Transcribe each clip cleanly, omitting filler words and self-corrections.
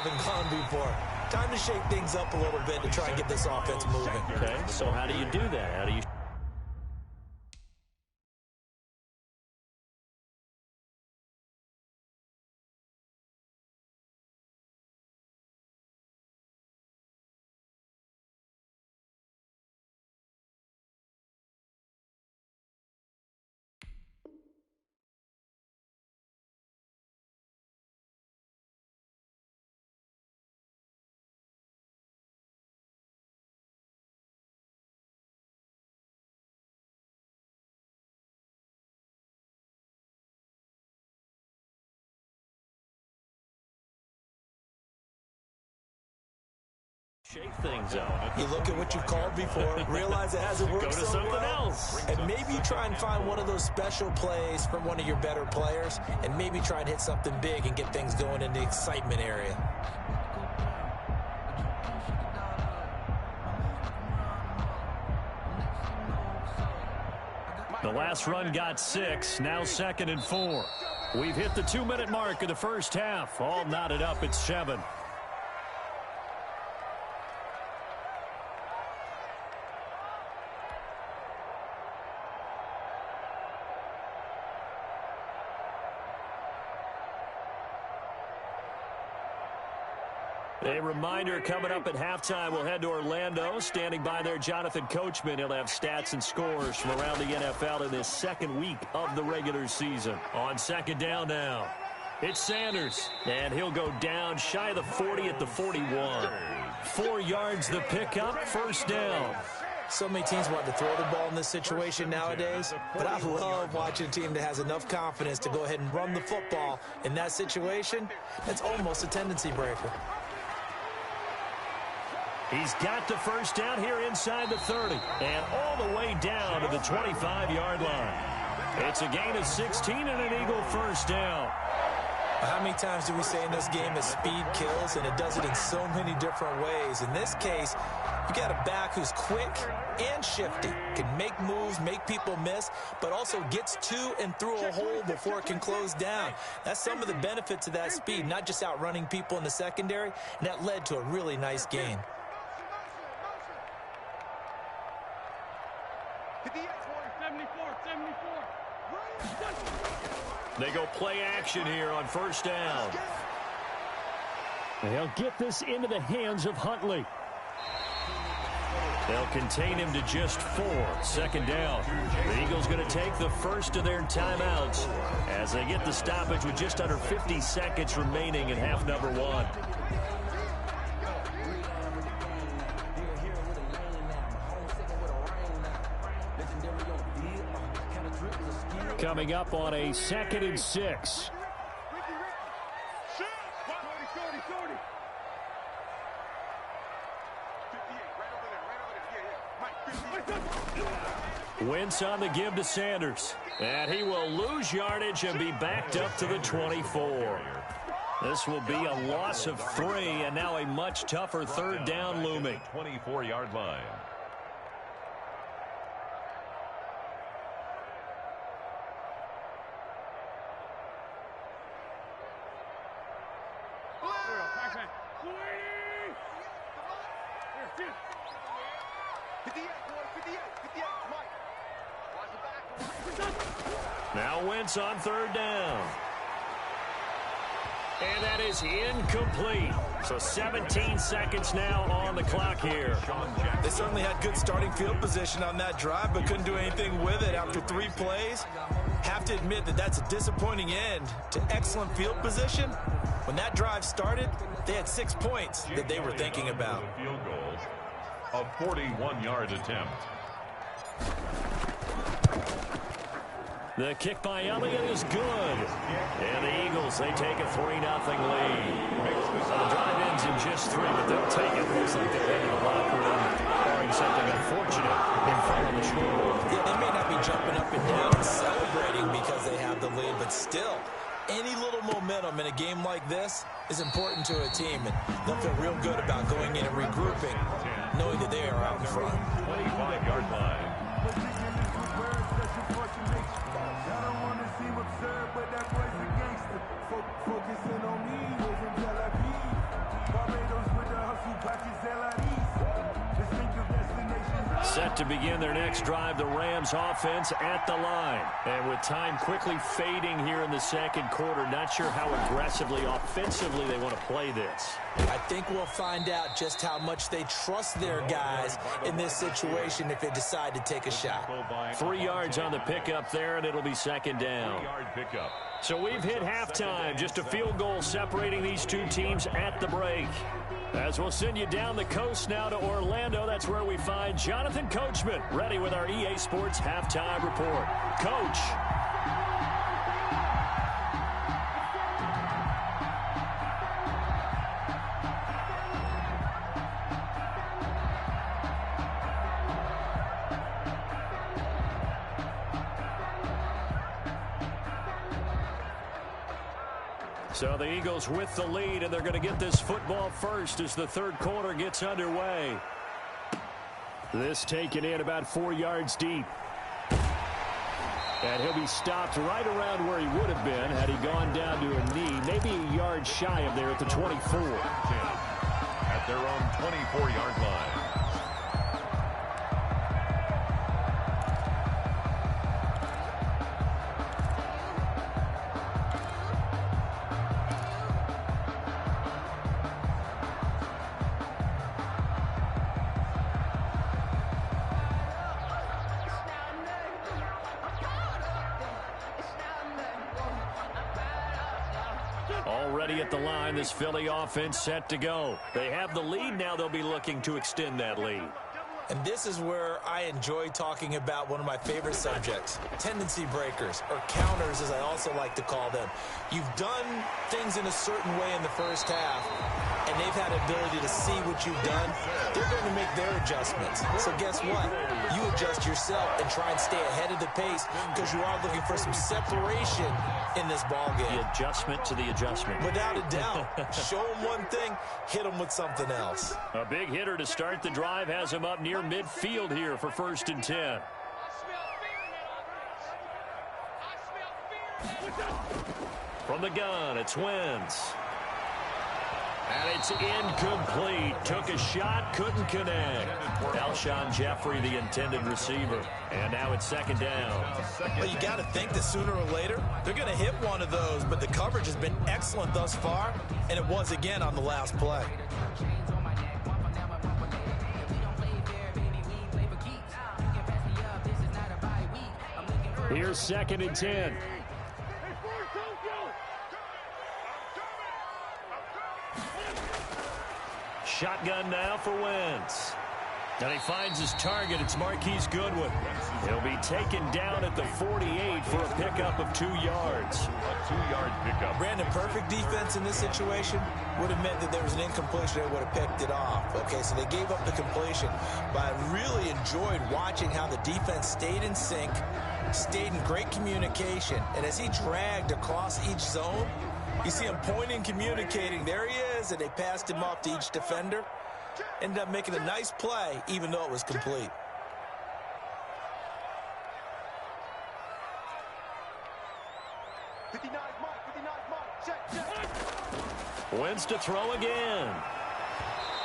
haven't gone before. Time to shake things up a little bit to try and get this offense moving. Okay, so how do you do that? How do you... shake things up. You look at what you called before, realize it hasn't worked Go to so something well, else. and maybe you try and find one of those special plays from one of your better players, and maybe try and hit something big and get things going in the excitement area. The last run got 6, now 2nd and 4. We've hit the 2-minute mark of the first half. All knotted up at 7. A reminder, coming up at halftime, we'll head to Orlando. Standing by there, Jonathan Coachman. He'll have stats and scores from around the NFL in this second week of the regular season. On second down now, it's Sanders, and he'll go down shy of the 40 at the 41. 4 yards the pickup, first down. So many teams want to throw the ball in this situation nowadays, but I love watching a team that has enough confidence to go ahead and run the football in that situation. That's almost a tendency breaker. He's got the first down here inside the 30 and all the way down to the 25-yard line. It's a gain of 16 and an Eagle first down. How many times do we say in this game that speed kills, and it does it in so many different ways? In this case, you got a back who's quick and shifty, can make moves, make people miss, but also gets to and through a hole before it can close down. That's some of the benefits of that speed, not just outrunning people in the secondary, and that led to a really nice gain. They go play action here on first down. They'll get this into the hands of Huntley. They'll contain him to just 4. Second down. The Eagles going to take the first of their timeouts as they get the stoppage with just under 50 seconds remaining in half number 1. Coming up on a 2nd and 6. Wentz on the give to Sanders. And he will lose yardage and be backed up to the 24. This will be a loss of 3, and now a much tougher third down looming. 24-yard line. Now Wentz on third down. And that is incomplete. So 17 seconds now on the clock here. They certainly had good starting field position on that drive, but couldn't do anything with it after 3 plays. Have to admit that that's a disappointing end to excellent field position. When that drive started, they had 6 points that they were thinking about. Field goal, a 41-yard attempt. The kick by Elliott is good. And the Eagles, they take a 3-0 lead. So the drive ends in just 3, but they'll take it. Looks like they're heading to the locker room, barring something unfortunate in front of the scoreboard. Yeah, they may not be jumping up and down and celebrating because they have the lead, but still, any little momentum in a game like this is important to a team, and they'll feel real good about going in and regrouping, knowing that they are out in front. 25-yard line. Set to begin their next drive, the Rams offense at the line. And with time quickly fading here in the second quarter, not sure how aggressively, offensively they want to play this. I think we'll find out just how much they trust their guys in this situation if they decide to take a shot. 3 yards on the pickup there, and it'll be second down. 3-yard pickup. So we've hit halftime. Just a field goal separating these two teams at the break. As we'll send you down the coast now to Orlando, that's where we find Jonathan Coachman ready with our EA Sports halftime report. Coach. So the Eagles with the lead, and they're going to get this football first as the third quarter gets underway. This taken in about 4 yards deep. And he'll be stopped right around where he would have been had he gone down to a knee, maybe a yard shy of there at the 24. At their own 24-yard line. Already at the line, this Philly offense set to go. They have the lead now. They'll be looking to extend that lead. And this is where I enjoy talking about one of my favorite subjects, tendency breakers, or counters as I also like to call them. You've done things in a certain way in the first half, and they've had ability to see what you've done. They're going to make their adjustments. So guess what? You adjust yourself and try and stay ahead of the pace because you are looking for some separation in this ball game. The adjustment to the adjustment. Without a doubt. Show them one thing, hit them with something else. A big hitter to start the drive has him up near midfield here for 1st and 10. From the gun, it's Wentz. And it's incomplete. Took a shot, couldn't connect. Alshon Jeffrey, the intended receiver. And now it's second down. Well, you got to think that sooner or later, they're going to hit one of those, but the coverage has been excellent thus far, and it was again on the last play. Here's 2nd and 10. Shotgun now for Wentz. And he finds his target. It's Marquise Goodwin. He'll be taken down at the 48 for a pickup of 2 yards. A 2-yard pickup. Brandon, perfect defense in this situation would have meant that there was an incompletion. They would have picked it off. Okay, so they gave up the completion. But I really enjoyed watching how the defense stayed in sync, stayed in great communication. And as he dragged across each zone, you see him pointing, communicating. There he is, and they passed him off to each defender. Ended up making a nice play, even though it was complete. Wentz to throw again.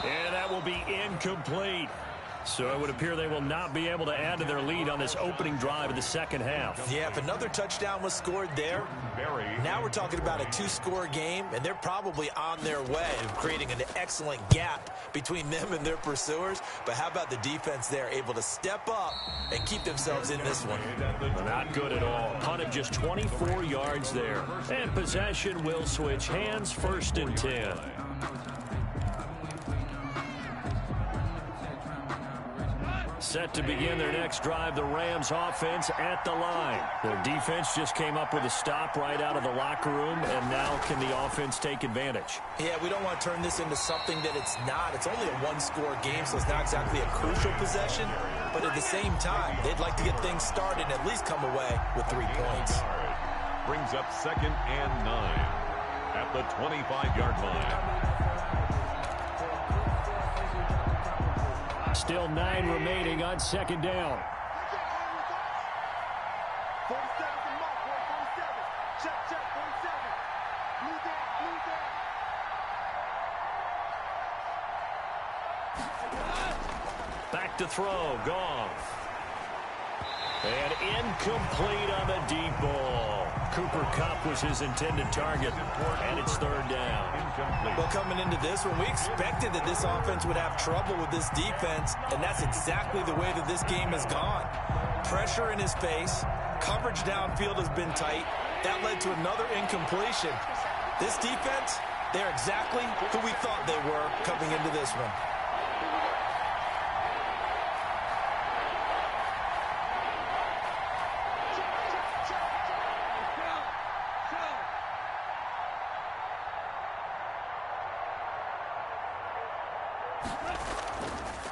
And that will be incomplete. So it would appear they will not be able to add to their lead on this opening drive of the second half. Yeah, if another touchdown was scored there, now we're talking about a 2-score game, and they're probably on their way of creating an excellent gap between them and their pursuers. But how about the defense there, able to step up and keep themselves in this one? Not good at all. Punt of just 24 yards there. And possession will switch hands, 1st and 10. Set to begin their next drive, the Rams offense at the line. Their defense just came up with a stop right out of the locker room, and now can the offense take advantage? Yeah, we don't want to turn this into something that it's not. It's only a 1-score game, so it's not exactly a crucial possession. But at the same time, they'd like to get things started and at least come away with 3 points. Brings up 2nd and 9 at the 25-yard line. Still 9 remaining on 2nd down. Back to throw. Goff. And incomplete on the deep ball. Cooper Kupp was his intended target, and it's third down. Well, coming into this one, we expected that this offense would have trouble with this defense, and that's exactly the way that this game has gone. Pressure in his face, coverage downfield has been tight. That led to another incompletion. This defense, they're exactly who we thought they were coming into this one.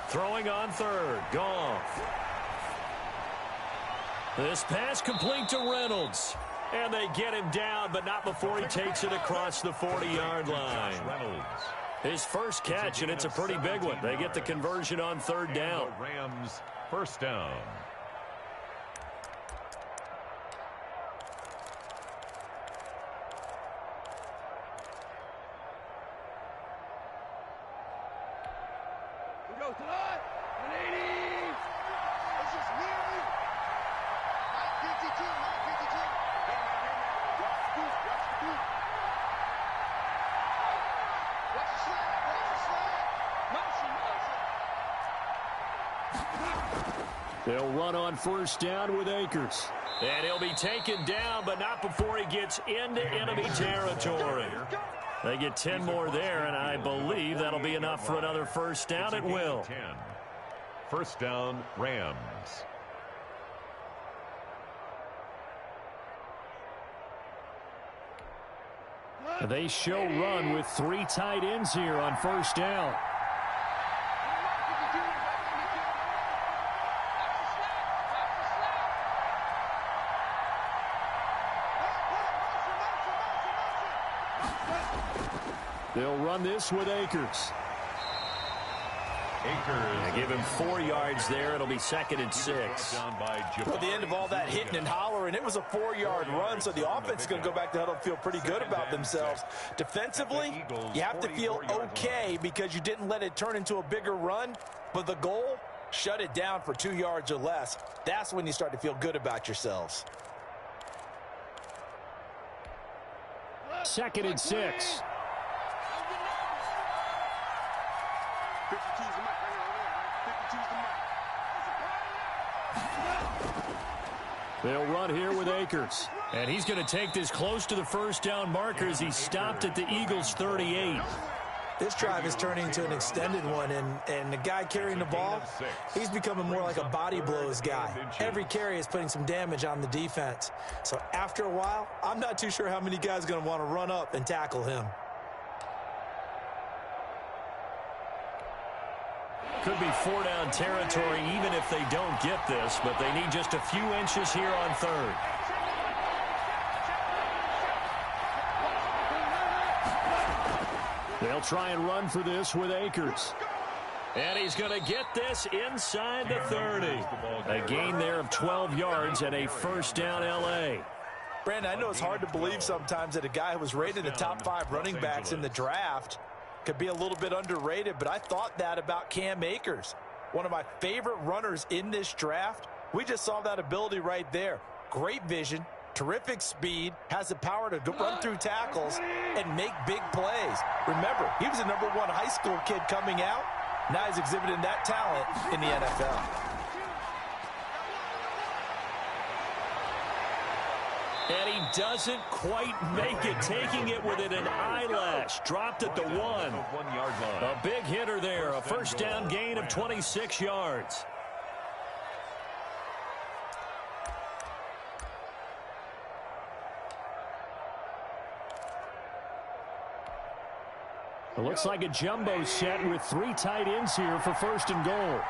Throwing on third. Goff. This pass complete to Reynolds. And they get him down, but not before he takes it across the 40-yard line. His first catch, and it's a pretty big one. They get the conversion on third down. Rams first down. They'll run on first down with Akers. And he'll be taken down, but not before he gets into enemy territory. They get 10 more there, and I believe that'll be enough for another first down. It will. First down, Rams. They show run with 3 tight ends here on first down. They'll run this with Akers. They give him 4 yards there. It'll be 2nd and 6. At the end of all that hitting and hollering, it was a 4-yard run, so the offense is going to go back to huddle and feel pretty good about themselves. Defensively, you have to feel okay because you didn't let it turn into a bigger run, but the goal, shut it down for 2 yards or less. That's when you start to feel good about yourselves. 2nd and 6. They'll run here with Akers. And he's going to take this close to the first down marker as he stopped at the Eagles' 38. This drive is turning into an extended one, and the guy carrying the ball, he's becoming more like a body blows guy. Every carry is putting some damage on the defense. So after a while, I'm not too sure how many guys are going to want to run up and tackle him. Could be 4-down territory even if they don't get this, but they need just a few inches here on third. They'll try and run for this with Akers. And he's going to get this inside the 30. A gain there of 12 yards and a first down L.A. Brandon, I know it's hard to believe sometimes that a guy who was rated in the top 5 running backs in the draft could be a little bit underrated, but I thought that about Cam Akers. One of my favorite runners in this draft. We just saw that ability right there. Great vision, terrific speed, has the power to run through tackles and make big plays. Remember, he was a #1 high school kid coming out. Now he's exhibiting that talent in the NFL. And he doesn't quite make it, taking it within an eyelash. Dropped at the 1. A big hitter there, a first down gain of 26 yards. It looks like a jumbo set with 3 tight ends here for first and goal.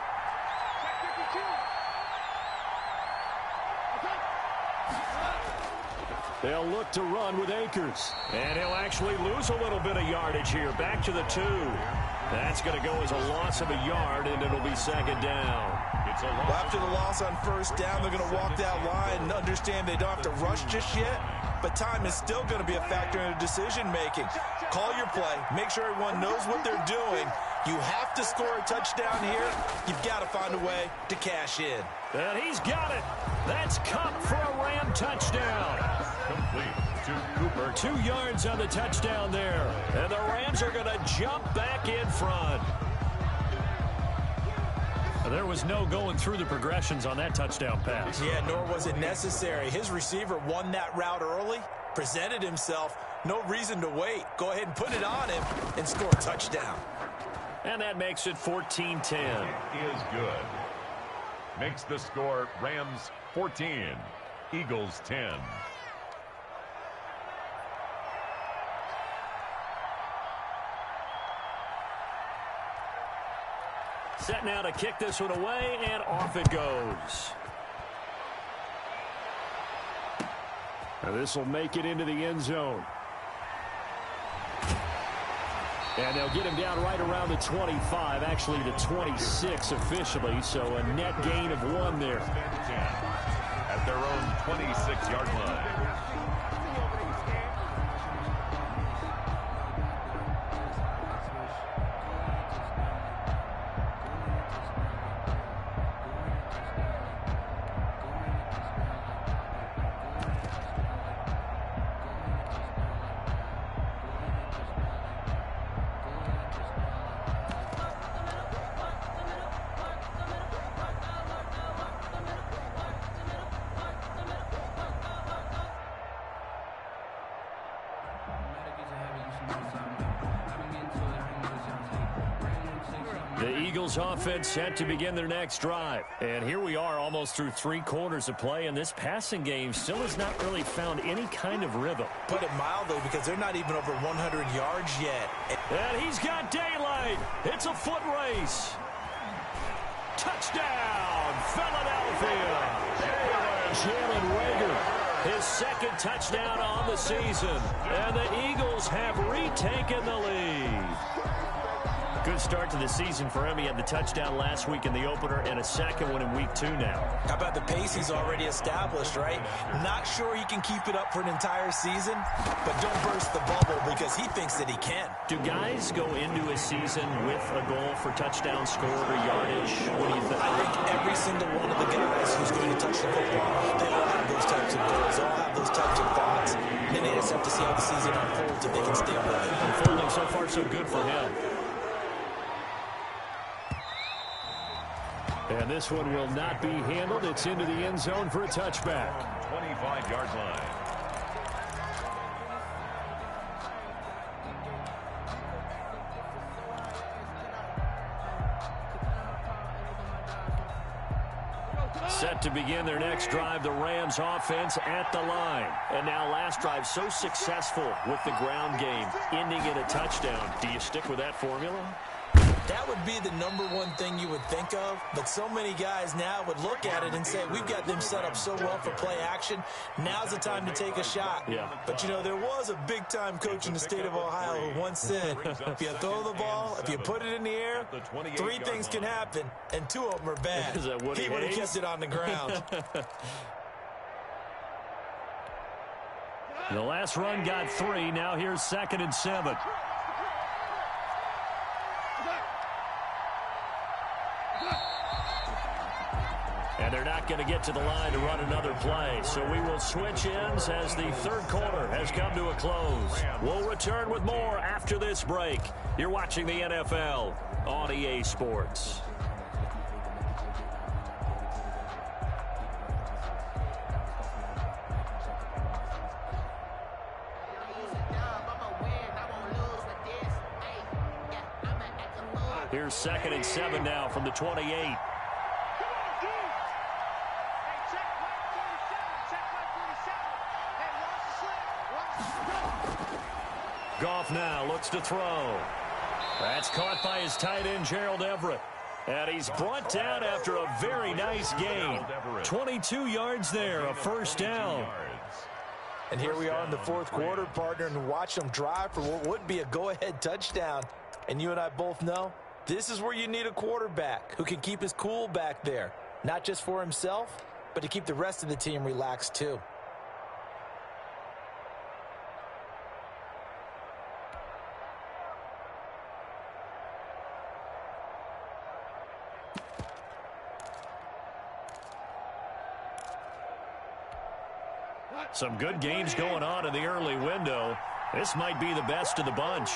They'll look to run with Akers. And he'll actually lose a little bit of yardage here. Back to the 2. That's going to go as a loss of a yard, and it'll be 2nd down. Well, after the loss on first down, they're going to walk that line and understand they don't have to rush just yet. But time is still going to be a factor in decision-making. Call your play. Make sure everyone knows what they're doing. You have to score a touchdown here. You've got to find a way to cash in. And he's got it. That's Cup for a Ram touchdown. Complete to Cooper. 2 yards on the touchdown there. And the Rams are going to jump back in front. There was no going through the progressions on that touchdown pass. Yeah, nor was it necessary. His receiver won that route early, presented himself. No reason to wait. Go ahead and put it on him and score a touchdown. And that makes it 14-10. Is good. Makes the score Rams 14, Eagles 10. Set now to kick this one away, and off it goes. Now this will make it into the end zone. And they'll get him down right around the 25, actually the 26 officially, so a net gain of 1 there. At their own 26-yard line. The Eagles offense set to begin their next drive. And here we are almost through 3 quarters of play, and this passing game still has not really found any kind of rhythm. Put it mildly, because they're not even over 100 yards yet. And he's got daylight. It's a foot race. Touchdown, Philadelphia. Jalen Reagor, his 2nd touchdown on the season. And the Eagles have retaken the lead. Good start to the season for him. He had the touchdown last week in the opener and a 2nd one in week 2 now. How about the pace he's already established, right? Not sure he can keep it up for an entire season, but don't burst the bubble because he thinks that he can. Do guys go into a season with a goal for touchdown scored or yardage? What do you think? I think every single one of the guys who's going to touch the football, they all have those types of goals. They all have those types of thoughts. And then they just have to see how the season unfolds if they can stay with it. Unfolding so far so good for him. And this one will not be handled. It's into the end zone for a touchback. 25-yard line. Set to begin their next drive, the Rams offense at the line. And now last drive so successful with the ground game, ending in a touchdown. Do you stick with that formula? That would be the #1 thing you would think of, but so many guys now would look at it and say, we've got them set up so well for play action, now's the time to take a shot. Yeah. But, you know, there was a big-time coach in the state of Ohio who once said, if you throw the ball, if you put it in the air, 3 things can happen, and 2 of them are bad. Is that Woody He would have Hayes? kept it on the ground. The last run got 3. Now here's 2nd and 7. And they're not going to get to the line to run another play. So we will switch ends as the 3rd quarter has come to a close. We'll return with more after this break. You're watching the NFL on EA Sports. Here's 2nd and 7 now from the 28. Goff now looks to throw. That's caught by his tight end, Gerald Everett. And he's brought down after a very nice gain. 22 yards there, a 1st down. And here we are in the 4th quarter, partner, and watch them drive for what would be a go-ahead touchdown. And you and I both know this is where you need a quarterback who can keep his cool back there. Not just for himself, but to keep the rest of the team relaxed too. Some good games going on in the early window. This might be the best of the bunch.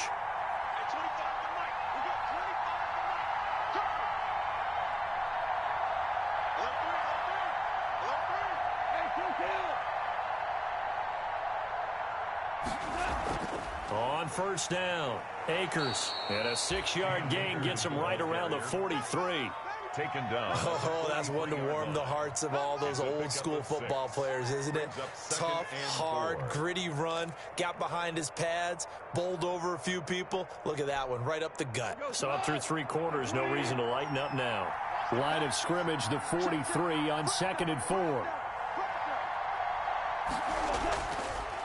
On first down, Akers. And a 6-yard gain gets him right around the 43. Taken down. Oh, that's one to warm the hearts of all those old-school football players, isn't it? Tough, hard, gritty run. Got behind his pads, bowled over a few people. Look at that one, right up the gut. So up through 3 quarters, no reason to lighten up now. Line of scrimmage, the 43 on 2nd and 4.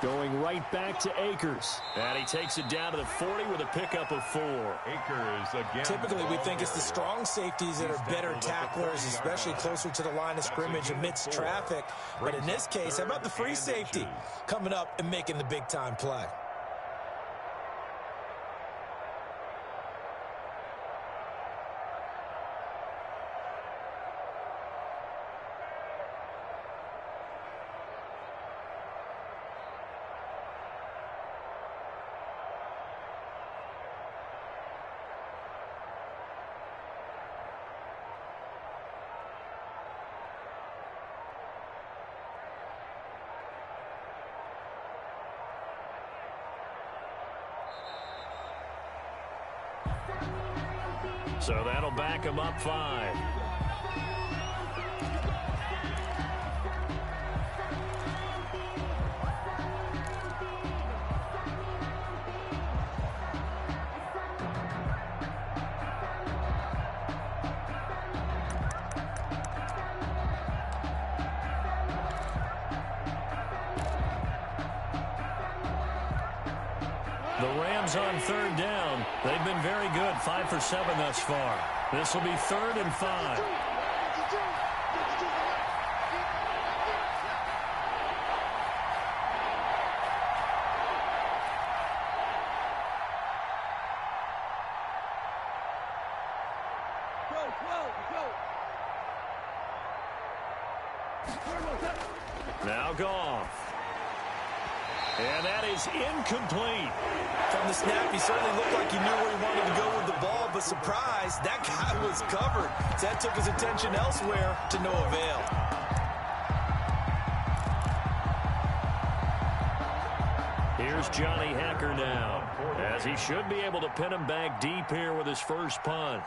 Going right back to Akers. And he takes it down to the 40 with a pickup of 4. Akers again. Typically, we think it's the strong safeties that are better tacklers, especially closer to the line of scrimmage amidst traffic. But in this case, how about the free safety coming up and making the big-time play? So that'll back him up 5. The Rams on 3rd down. They've been very good, 5 for 7 thus far. This will be 3rd and 5. Now Goff. And that is incomplete. From the snap, he certainly looked like he knew where he wanted to go with the ball, but surprise, that guy was covered. So that took his attention elsewhere to no avail. Here's Johnny Hacker now, as he should be able to pin him back deep here with his first punt.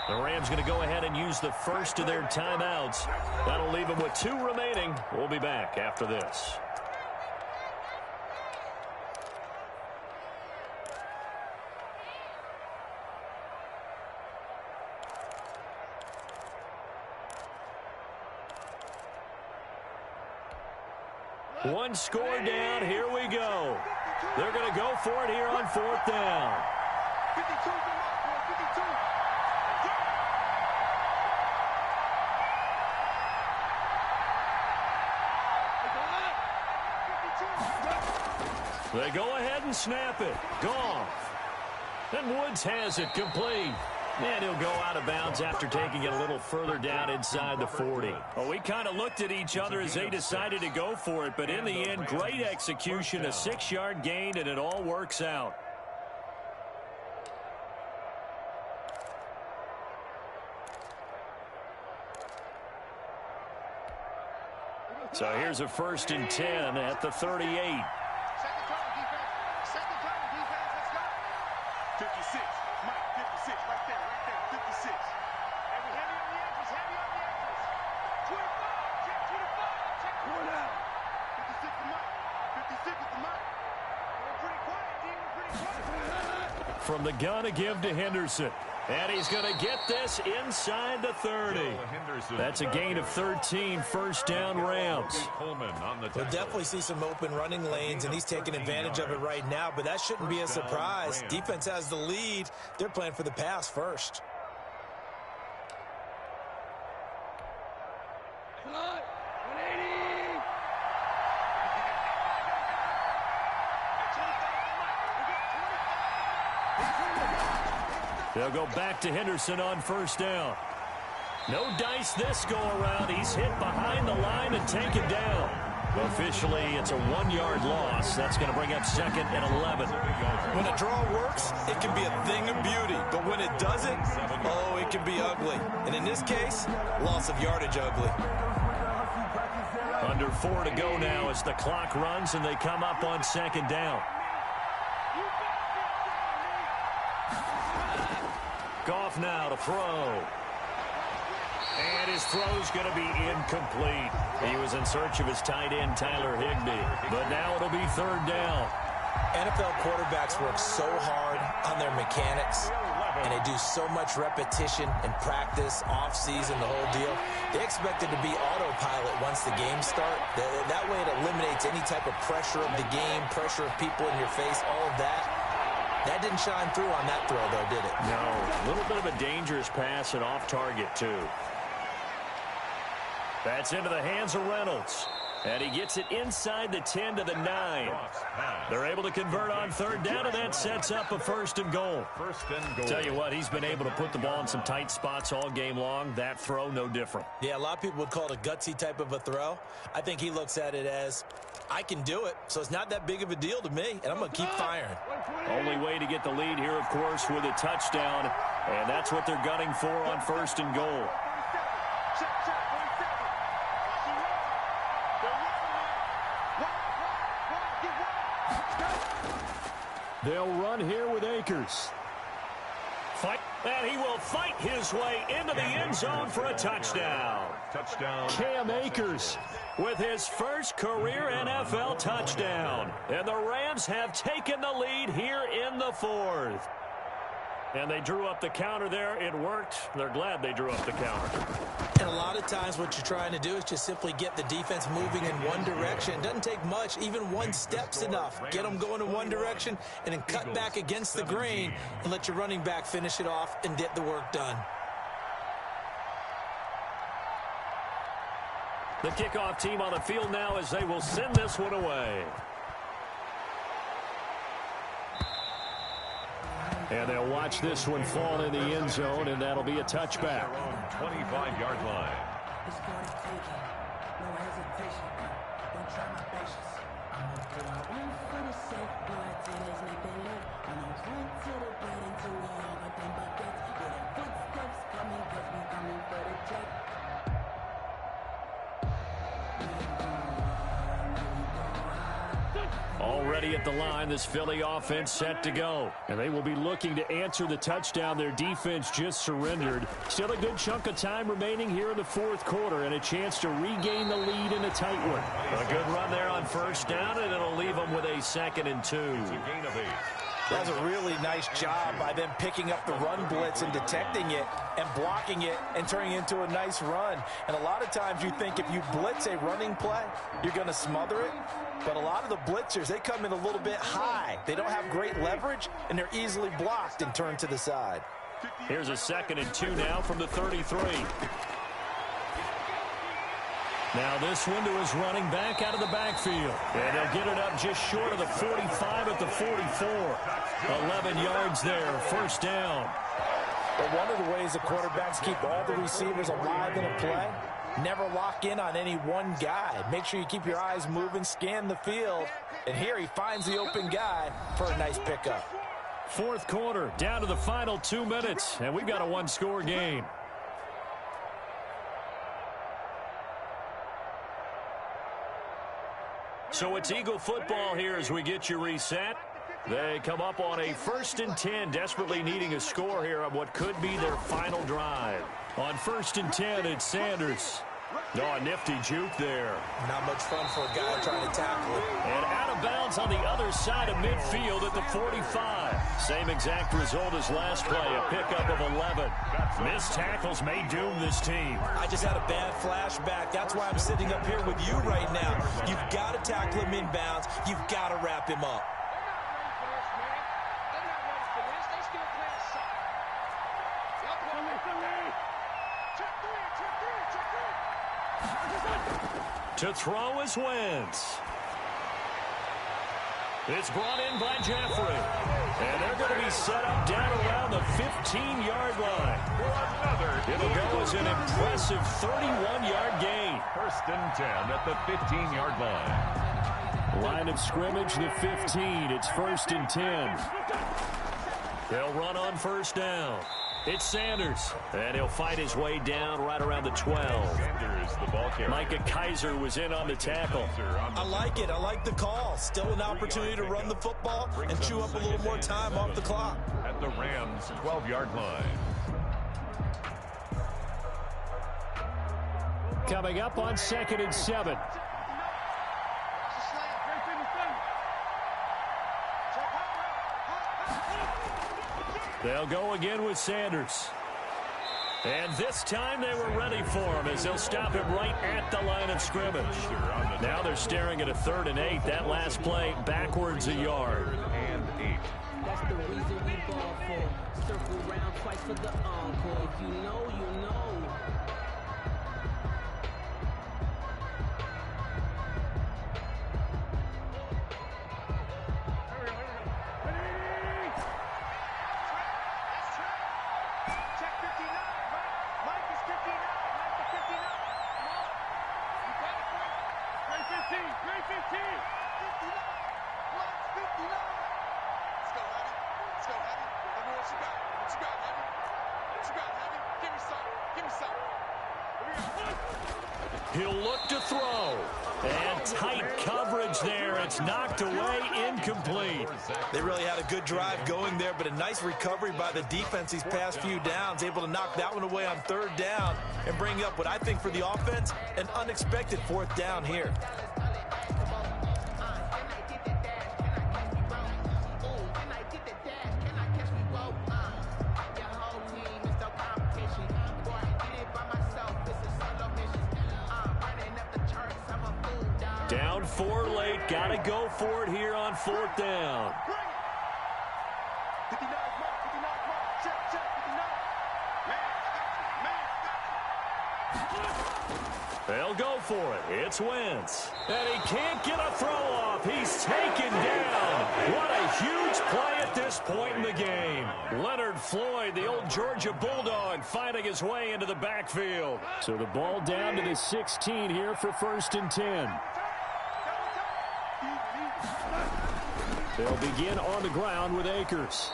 The Rams going to go ahead and use the first of their timeouts. That'll leave them with 2 remaining. We'll be back after this. One score down. Here we go. They're going to go for it here on 4th down. 52. They go ahead and snap it. Goff. And Woods has it complete. And he'll go out of bounds after taking it a little further down inside the 40. Well, we kind of looked at each other as they decided to go for it. But in the end, great execution, a 6-yard gain, and it all works out. So here's a 1st and 10 at the 38. 56, Mike, 56, right there, 56. And we heavy on the edges, 25, check 25. 4 down. 56 to Mike, 56 is to Mike. We're pretty quiet, team, we're pretty quiet. From the gun to give to Henderson. And he's going to get this inside the 30. That's a gain of 13, 1st down Rams. We'll definitely see some open running lanes, and he's taking advantage of it right now, but that shouldn't be a surprise. Defense has the lead. They're playing for the pass first. They'll go back to Henderson on first down. No dice this go-around. He's hit behind the line and taken down. Officially, it's a 1-yard loss. That's going to bring up 2nd and 11. When a draw works, it can be a thing of beauty. But when it doesn't, oh, it can be ugly. And in this case, loss of yardage ugly. Under 4 to go now as the clock runs and they come up on 2nd down. Goff now to throw. And his throw's going to be incomplete. He was in search of his tight end, Tyler Higbee. But now it'll be 3rd down. NFL quarterbacks work so hard on their mechanics, and they do so much repetition and practice, off-season, the whole deal. They expect it to be autopilot once the games start. That way it eliminates any type of pressure of the game, pressure of people in your face, all of that. That didn't shine through on that throw, though, did it? No. A little bit of a dangerous pass and off target, too. That's into the hands of Reynolds. And he gets it inside the 10 to the 9. They're able to convert on 3rd down, and that sets up a 1st and goal. Tell you what, he's been able to put the ball in some tight spots all game long. That throw, no different. Yeah, a lot of people would call it a gutsy type of a throw. I think he looks at it as, I can do it, so it's not that big of a deal to me, and I'm going to keep firing. Only way to get the lead here, of course, with a touchdown, and that's what they're gunning for on 1st and goal. They'll run here with Akers. And he will fight his way into the end zone for a touchdown. Cam Akers with his first career NFL touchdown. And the Rams have taken the lead here in the 4th. And they drew up the counter there. It worked. They're glad they drew up the counter. And a lot of times what you're trying to do is just simply get the defense moving in one direction. It doesn't take much. Even one step's enough. Get them going in one direction and then cut back against the grain and let your running back finish it off and get the work done. The kickoff team on the field now as they will send this one away. And they'll watch this one fall in the end zone, and that'll be a touchback. 25-yard line. Already at the line, this Philly offense set to go. And they will be looking to answer the touchdown their defense just surrendered. Still a good chunk of time remaining here in the 4th quarter and a chance to regain the lead in a tight one. A good run there on 1st down, and it'll leave them with a 2nd and 2. It's a gain of 8. That was a really nice job by them picking up the run blitz and detecting it and blocking it and turning it into a nice run. And a lot of times you think if you blitz a running play, you're going to smother it. But a lot of the blitzers, they come in a little bit high. They don't have great leverage, and they're easily blocked and turned to the side. Here's a 2nd and 2 now from the 33. Now this one to his running back out of the backfield. And they'll get it up just short of the 45 at the 44. 11 yards there, 1st down. But one of the ways the quarterbacks keep all the receivers alive in a play, never lock in on any one guy. Make sure you keep your eyes moving, scan the field. And here he finds the open guy for a nice pickup. 4th quarter, down to the final 2 minutes. And we've got a 1-score game. So it's Eagle football here as we get you reset. They come up on a 1st and 10, desperately needing a score here on what could be their final drive. On 1st and 10, it's Sanders. Oh, a nifty juke there. Not much fun for a guy trying to tackle it. And out of bounds on the other side of midfield at the 45. Same exact result as last play, a pickup of 11. Missed tackles may doom this team. I just had a bad flashback. That's why I'm sitting up here with you right now. You've got to tackle him inbounds. You've got to wrap him up. To throw is Wentz. It's brought in by Jeffrey. And they're going to be set up down around the 15-yard line. It'll go as an impressive 31-yard gain. First and 10 at the 15-yard line. Line of scrimmage, the 15. It's first and 10. They'll run on first down. It's Sanders, and he'll fight his way down right around the 12. Sanders, the ball carrier. Micah Kaiser was in on the tackle. I like it. I like the call. Still an opportunity to run the football and chew up a little more time off the clock. At the Rams' 12-yard line. Coming up on 2nd and 7. They'll go again with Sanders. And this time they were ready for him as they'll stop him right at the line of scrimmage. Now they're staring at a 3rd and 8. That last play backwards a yard. And 8. That's the reason we ball for. Circle round twice for the encore. If you know, you know. He'll look to throw. And tight coverage there. It's knocked away, incomplete. They really had a good drive going there, but a nice recovery by the defense these past few downs. Able to knock that one away on 3rd down and bring up what I think for the offense, an unexpected 4th down here. Down 4 late. Got to go for it here on 4th down. They'll go for it. It's Wentz. And he can't get a throw off. He's taken down. What a huge play at this point in the game. Leonard Floyd, the old Georgia Bulldog, fighting his way into the backfield. So the ball down to the 16 here for 1st and 10. They'll begin on the ground with Akers.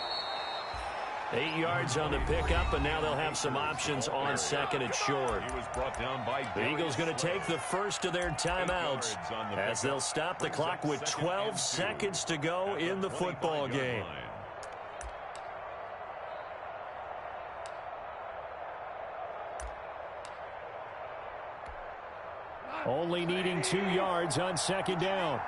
8 yards on the pickup, and now they'll have some options on 2nd and short. He was brought down by The Eagles going to take the first of their timeouts as they'll stop the clock with 12 seconds to go in the football game. Only needing 2 yards on 2nd down.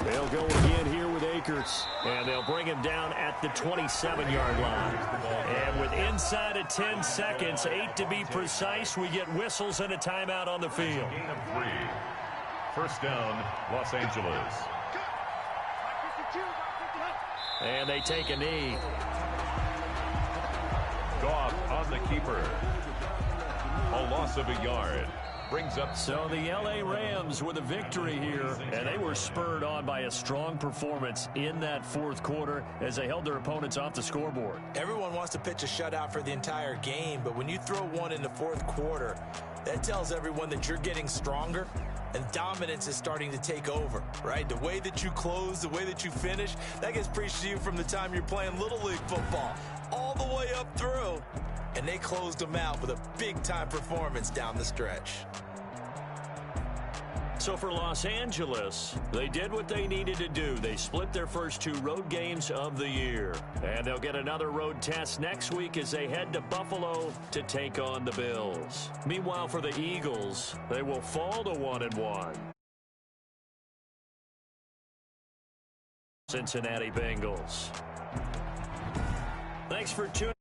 They'll go again here with Akers, and they'll bring him down at the 27-yard line. And with inside of 10 seconds, 8 to be precise, we get whistles and a timeout on the field. Gain of 3. First down, Los Angeles. And they take a knee. Goff on the keeper. A loss of a yard. Brings up. So the L.A. Rams with a victory here, and they were spurred on by a strong performance in that 4th quarter as they held their opponents off the scoreboard. Everyone wants to pitch a shutout for the entire game, but when you throw one in the 4th quarter, that tells everyone that you're getting stronger and dominance is starting to take over, right? The way that you close, the way that you finish, that gets preached to you from the time you're playing Little League football all the way up through. And they closed them out with a big-time performance down the stretch. So for Los Angeles, they did what they needed to do. They split their first 2 road games of the year. And they'll get another road test next week as they head to Buffalo to take on the Bills. Meanwhile, for the Eagles, they will fall to 1-1. Cincinnati Bengals. Thanks for tuning in.